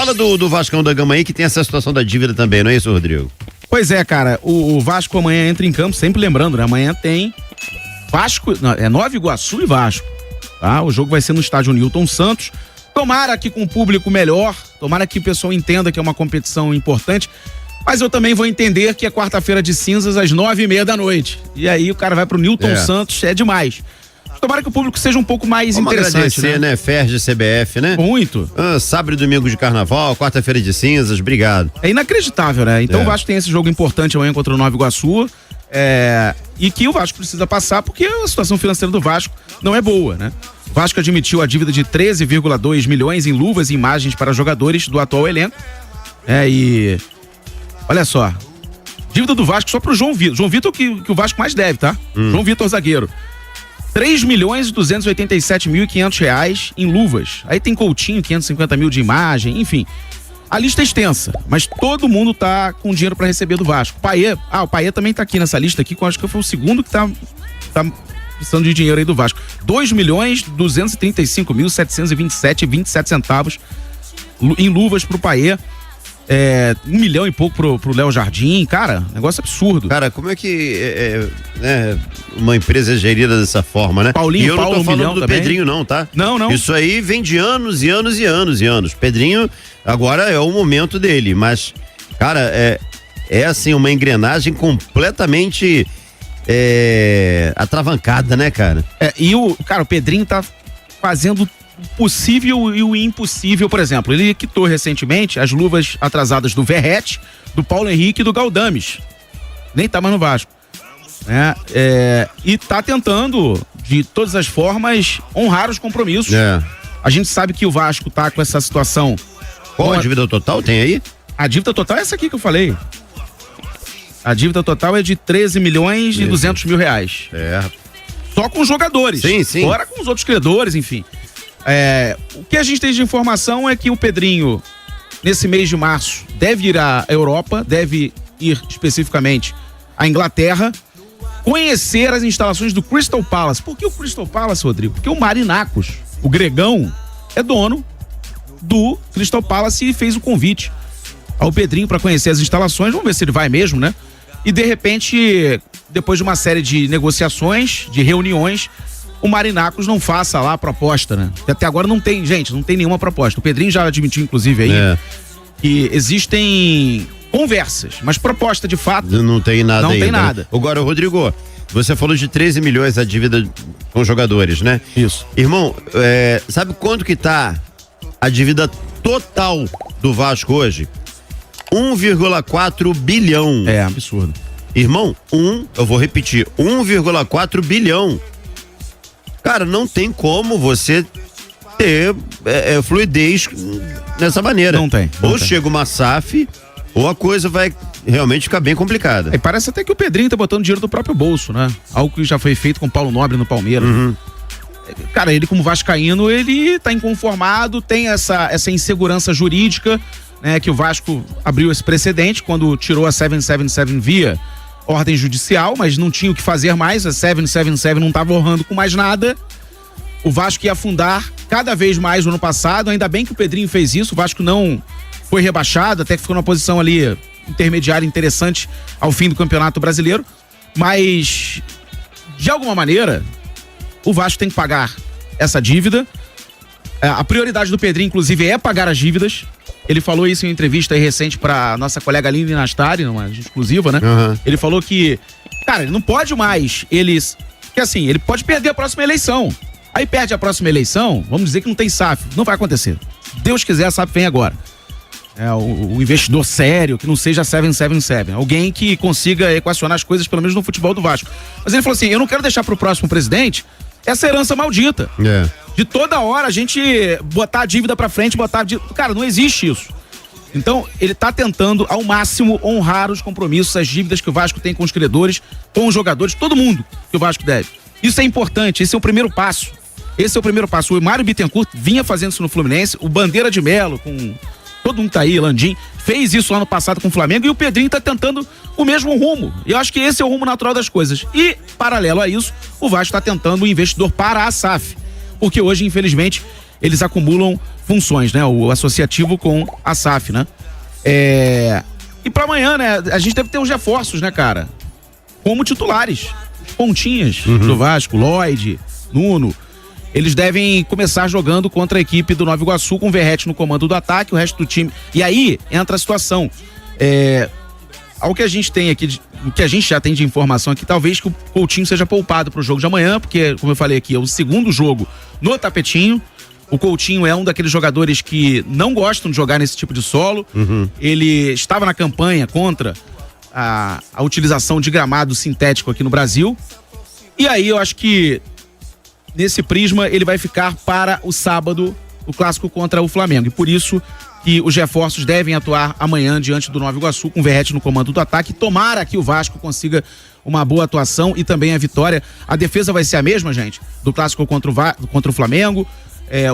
fala do Vascão da Gama aí, que tem essa situação da dívida também, não é isso, Rodrigo? Pois é, cara, o Vasco amanhã entra em campo, sempre lembrando, né? Amanhã tem Vasco, Nova Iguaçu e Vasco, tá? O jogo vai ser no estádio Newton Santos. Tomara que com um público melhor, tomara que o pessoal entenda que é uma competição importante, mas eu também vou entender que é quarta-feira de cinzas às 9h30 da noite. E aí o cara vai pro Newton Santos, é demais. Tomara que o público seja um pouco mais Vamos interessante, agradecer, né? Ferge, CBF, né? Muito. Sábado e domingo de carnaval, quarta-feira de cinzas, obrigado. É inacreditável, né? Então o Vasco tem esse jogo importante amanhã contra o Nova Iguaçu, e que o Vasco precisa passar porque a situação financeira do Vasco não é boa, né? O Vasco admitiu a dívida de 13,2 milhões em luvas e imagens para jogadores do atual elenco. E olha só, dívida do Vasco só pro João Vitor. João Vitor que o Vasco mais deve, tá? João Vitor, zagueiro. 3.287.500 reais em luvas. Aí tem Coutinho, 550 mil de imagem, enfim. A lista é extensa, mas todo mundo tá com dinheiro para receber do Vasco. O Paier também tá aqui nessa lista aqui, que eu acho que foi o segundo que tá precisando de dinheiro aí do Vasco. 2.235.727,27 centavos em luvas pro Paier. 1 milhão e pouco pro Léo Jardim, cara, negócio absurdo. Cara, como é que uma empresa é gerida dessa forma, né? Paulinho, e eu não tô falando do também. Pedrinho não, tá? Não. Isso aí vem de anos e anos e anos e anos. Pedrinho, agora é o momento dele, mas, cara, é assim, uma engrenagem completamente atravancada, né, cara? O Pedrinho tá fazendo o possível e o impossível. Por exemplo, ele quitou recentemente as luvas atrasadas do Verrete, do Paulo Henrique e do Galdames. Nem tá mais no Vasco. E tá tentando, de todas as formas, honrar os compromissos. A gente sabe que o Vasco tá com essa situação. Qual a dívida total tem aí? A dívida total é essa aqui que eu falei. A dívida total é de 13.200.000 reais. Só com os jogadores. Sim. Fora com os outros credores, enfim. O que a gente tem de informação é que o Pedrinho, nesse mês de março, deve ir à Europa, deve ir especificamente à Inglaterra, conhecer as instalações do Crystal Palace. Por que o Crystal Palace, Rodrigo? Porque o Marinacos, o gregão, é dono do Crystal Palace e fez o convite ao Pedrinho para conhecer as instalações. Vamos ver se ele vai mesmo, né? E de repente, depois de uma série de negociações, de reuniões, o Marinacos não faça lá a proposta, né? Até agora não tem nenhuma proposta. O Pedrinho já admitiu, inclusive, aí que existem conversas, mas proposta de fato não tem nada. Não ainda, tem nada. Agora, Rodrigo, você falou de 13 milhões a dívida com jogadores, né? Isso. Irmão, sabe quanto que tá a dívida total do Vasco hoje? 1,4 bilhão. É absurdo. Irmão, eu vou repetir, 1,4 bilhão. Cara, não tem como você ter fluidez nessa maneira. Não tem. Ou chega uma SAF, ou a coisa vai realmente ficar bem complicada. E parece até que o Pedrinho tá botando dinheiro do próprio bolso, né? Algo que já foi feito com o Paulo Nobre no Palmeiras. Cara, ele como vascaíno, ele tá inconformado, tem essa insegurança jurídica, né? Que o Vasco abriu esse precedente quando tirou a 777 via ordem judicial, mas não tinha o que fazer mais, a 777 não estava honrando com mais nada. O Vasco ia afundar cada vez mais no ano passado, ainda bem que o Pedrinho fez isso, o Vasco não foi rebaixado, até que ficou numa posição ali intermediária interessante ao fim do Campeonato Brasileiro, mas de alguma maneira o Vasco tem que pagar essa dívida. A prioridade do Pedrinho, inclusive, é pagar as dívidas. Ele falou isso em uma entrevista aí recente pra nossa colega Aline Nastari, numa exclusiva, né? Ele falou que, cara, ele não pode mais, que assim, ele pode perder a próxima eleição. Aí perde a próxima eleição, vamos dizer que não tem SAF. Não vai acontecer. Se Deus quiser, a SAF vem agora. O investidor sério, que não seja 777. Alguém que consiga equacionar as coisas, pelo menos no futebol do Vasco. Mas ele falou assim, eu não quero deixar pro próximo presidente essa herança maldita. De toda hora a gente botar a dívida pra frente, Cara, não existe isso. Então, ele tá tentando ao máximo honrar os compromissos, as dívidas que o Vasco tem com os credores, com os jogadores, todo mundo que o Vasco deve. Isso é importante, esse é o primeiro passo. O Mário Bittencourt vinha fazendo isso no Fluminense, o Bandeira de Melo, com todo mundo tá aí, Landim, fez isso ano passado com o Flamengo, e o Pedrinho tá tentando o mesmo rumo. E eu acho que esse é o rumo natural das coisas. E, paralelo a isso, o Vasco tá tentando um investidor para a SAF. Porque hoje, infelizmente, eles acumulam funções, né? O associativo com a SAF, né? E pra amanhã, né? A gente deve ter uns reforços, né, cara? Como titulares. Pontinhas do Vasco, Lloyd, Nuno. Eles devem começar jogando contra a equipe do Nova Iguaçu com o Verratti no comando do ataque, o resto do time. E aí entra a situação. Ao que a gente tem aqui, o que a gente já tem de informação aqui, talvez que o Coutinho seja poupado pro jogo de amanhã, porque, como eu falei aqui, é o segundo jogo no tapetinho. O Coutinho é um daqueles jogadores que não gostam de jogar nesse tipo de solo. Ele estava na campanha contra a utilização de gramado sintético aqui no Brasil. E aí eu acho que nesse prisma ele vai ficar para o sábado, o clássico contra o Flamengo. E por isso que os reforços devem atuar amanhã diante do Nova Iguaçu, com o Verratti no comando do ataque. Tomara que o Vasco consiga uma boa atuação e também a vitória. A defesa vai ser a mesma, gente, do clássico contra o Flamengo.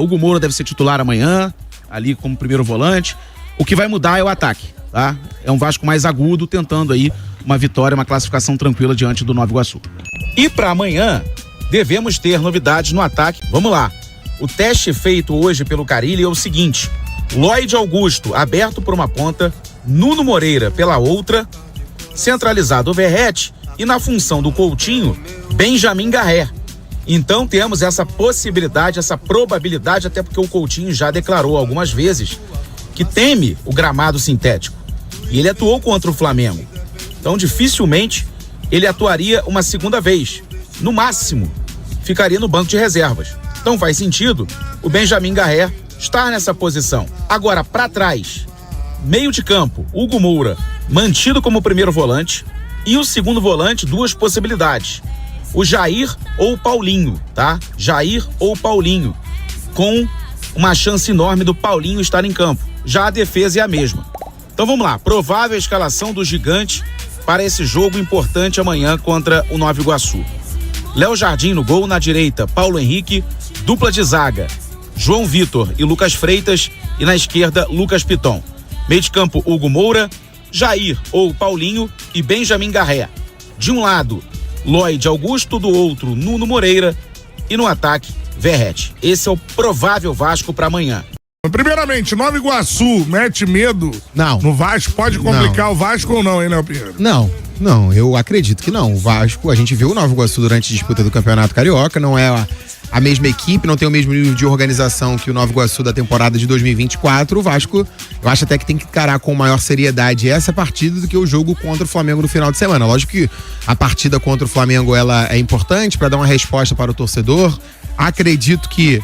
Hugo Moura deve ser titular amanhã, ali como primeiro volante. O que vai mudar é o ataque, tá? É um Vasco mais agudo, tentando aí uma vitória, uma classificação tranquila diante do Nova Iguaçu. E para amanhã, devemos ter novidades no ataque. Vamos lá. O teste feito hoje pelo Carille é o seguinte: Lloyd Augusto aberto por uma ponta, Nuno Moreira pela outra, centralizado o Verratti e na função do Coutinho, Benjamin Garré. Então temos essa possibilidade, essa probabilidade, até porque o Coutinho já declarou algumas vezes que teme o gramado sintético. E ele atuou contra o Flamengo. Então dificilmente ele atuaria uma segunda vez. No máximo, ficaria no banco de reservas. Então faz sentido o Benjamin Garré estar nessa posição. Agora, para trás, meio de campo, Hugo Moura mantido como primeiro volante e o segundo volante, duas possibilidades. O Jair ou o Paulinho, tá? Jair ou Paulinho, com uma chance enorme do Paulinho estar em campo. Já a defesa é a mesma. Então vamos lá, provável escalação do gigante para esse jogo importante amanhã contra o Nova Iguaçu. Léo Jardim no gol, na direita Paulo Henrique, dupla de zaga João Vitor e Lucas Freitas, e na esquerda Lucas Piton. Meio de campo Hugo Moura, Jair ou Paulinho e Benjamin Garré. De um lado Lloyd Augusto, do outro Nuno Moreira e no ataque Verratti. Esse é o provável Vasco para amanhã. Primeiramente, Nova Iguaçu mete medo no Vasco? Pode complicar o Vasco ou não, hein, Léo Pinheiro? Não, eu acredito que não. O Vasco, a gente viu o Nova Iguaçu durante a disputa do Campeonato Carioca, não é a mesma equipe, não tem o mesmo nível de organização que o Nova Iguaçu da temporada de 2024. O Vasco, eu acho até que tem que encarar com maior seriedade essa partida do que o jogo contra o Flamengo no final de semana. Lógico que a partida contra o Flamengo ela é importante para dar uma resposta para o torcedor. Acredito que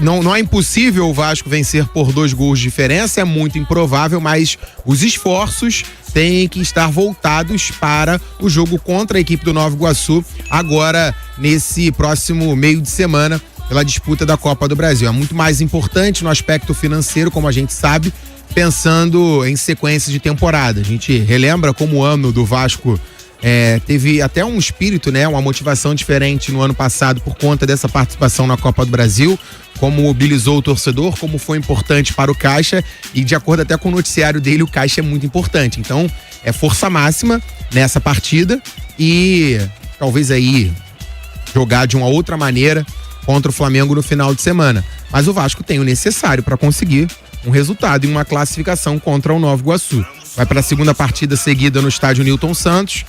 não é impossível o Vasco vencer por 2 gols de diferença, é muito improvável, mas os esforços têm que estar voltados para o jogo contra a equipe do Nova Iguaçu, agora nesse próximo meio de semana, pela disputa da Copa do Brasil. É muito mais importante no aspecto financeiro, como a gente sabe, pensando em sequência de temporada. A gente relembra como o ano do Vasco teve até um espírito, né, uma motivação diferente no ano passado por conta dessa participação na Copa do Brasil, como mobilizou o torcedor, como foi importante para o Caixa, e de acordo até com o noticiário dele, o Caixa é muito importante. Então, é força máxima nessa partida e talvez aí jogar de uma outra maneira contra o Flamengo no final de semana. Mas o Vasco tem o necessário para conseguir um resultado e uma classificação contra o Nova Iguaçu. Vai para a segunda partida seguida no estádio Newton Santos,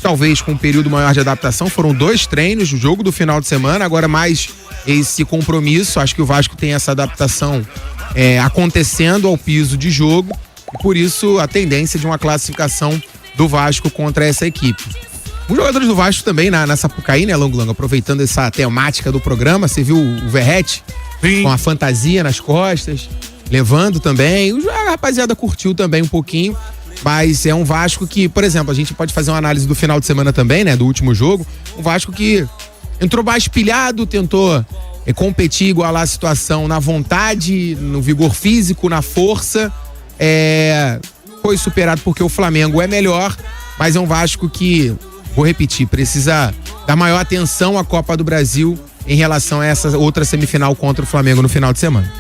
talvez com um período maior de adaptação. Foram 2 treinos, o jogo do final de semana, agora mais esse compromisso. Acho que o Vasco tem essa adaptação acontecendo ao piso de jogo, e por isso a tendência de uma classificação do Vasco contra essa equipe. Os jogadores do Vasco também na Sapucaí, né, Longo, aproveitando essa temática do programa, você viu o Verratti com a fantasia nas costas, levando também. A rapaziada curtiu também um pouquinho. Mas é um Vasco que, por exemplo, a gente pode fazer uma análise do final de semana também, né? Do último jogo. Um Vasco que entrou mais pilhado, tentou competir, igualar a situação na vontade, no vigor físico, na força. Foi superado porque o Flamengo é melhor, mas é um Vasco que, vou repetir, precisa dar maior atenção à Copa do Brasil em relação a essa outra semifinal contra o Flamengo no final de semana.